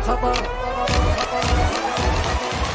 خطر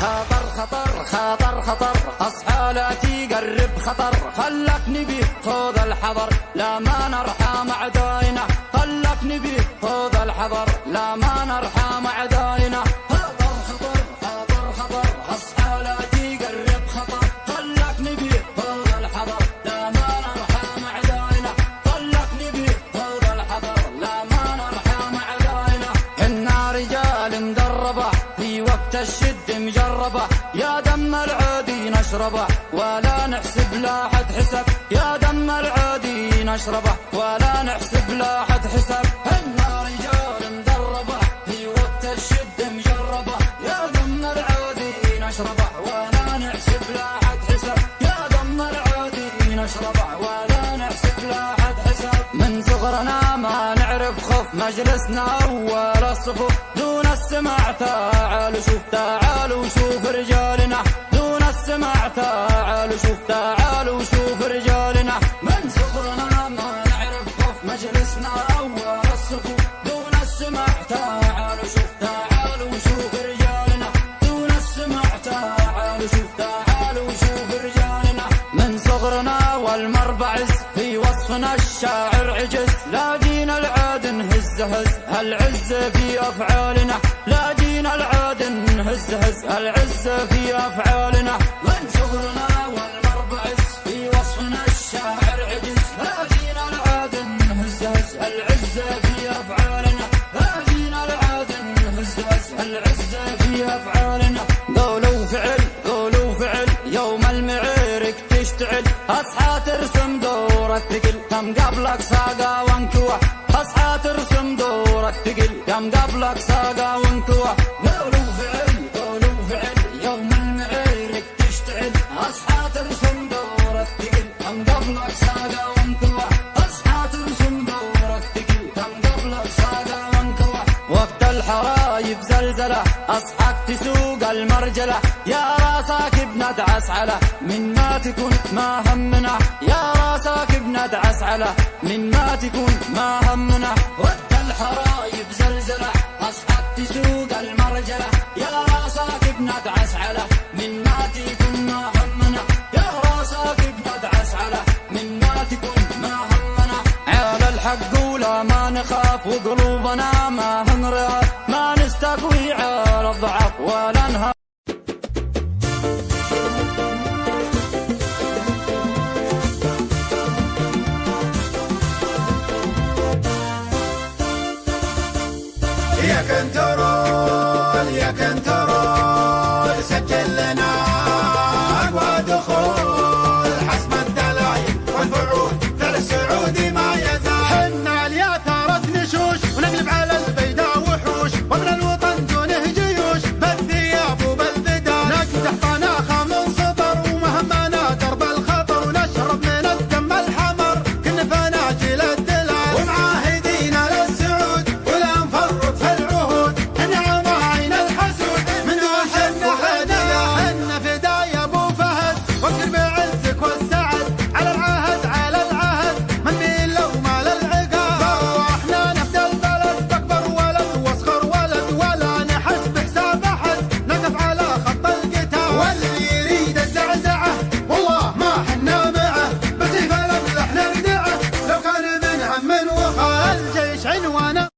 خطر خطر خطر خطر أصحى لا تقرب خطر خلك نبي خذ الحذر لا ما نرحم أعدائنا خلك نبي خذ الحذر لا ما نرحم أعدائنا خطر خطر خطر خطر أصحى لا تقرب خطر خلك نبي خذ الحذر لا ما نرحم أعدائنا خلك نبي خذ الحذر لا ما نرحم أعدائنا إنا رجال مدربة في وقت الشد مجربة يا دم العادي نشربه ولا نحسب لا حد حسب يا دم العادي نشربه ولا نحسب لا حد حسب إنا رجال مدربة في وقت الشد مجربة يا دم العادي نشربه ولا نحسب لا حد حسب يا دم العادي نشربه ولا نحسب لا حد حسب من صغرنا ما نعرف خوف مجلسنا أول الصفوف دون السمع تعالوا شوف تعالوا شوف رجالنا دون السمع تعالوا شوف تعالوا شوف رجالنا من صغرنا ما نعرف خوف مجلسنا أول الصفوف دون السمع تعالوا شوف تعالوا شوف رجالنا دون السمع تعالوا شوف تعالوا شوف رجالنا من صغرنا والمربعز في وصفنا الشاعر عجز لاقينا العاد نهز هز العز في أفعالنا لاقينا العاد نهز هز العز في أفعالنا من صغرنا والمربعز في وصفنا الشاعر عجز لاقينا العاد نهز هز العز في أفعالنا لاقينا العاد نهز هز العز في أفعالنا قولوا فعل قولوا فعل يوم المعارك تشتعل أصحى ترسم دور الثقل كم قبلك ساقا وانكوة أصحى ترسم دور الثقل كم قبلك ساقا وانكوة قولوا فعل قولوا فعل يوم المعارك تشتعل أصحى ترسم دور الثقل كم قبلك ساقا وانكوة أصحى ترسم دور الثقل كم قبلك ساقا وانكوة وقت الحرايب زلزلة أصحك تسوق المرجلة يا راسك بندعس على من ما تكون ما همنا يا راسك بندعس على من ما تكون ما همنا وقت الحرايب زلزلة أصحك تسوق المرجلة يا راسك بندعس على من ما تكون ما همنا يا راسك بندعس على من ما تكون ما همنا على الحق ولا ما نخاف وقلوبنا ما هنرهب ما نستقوي على الضعف ولا نهاب يا كنترو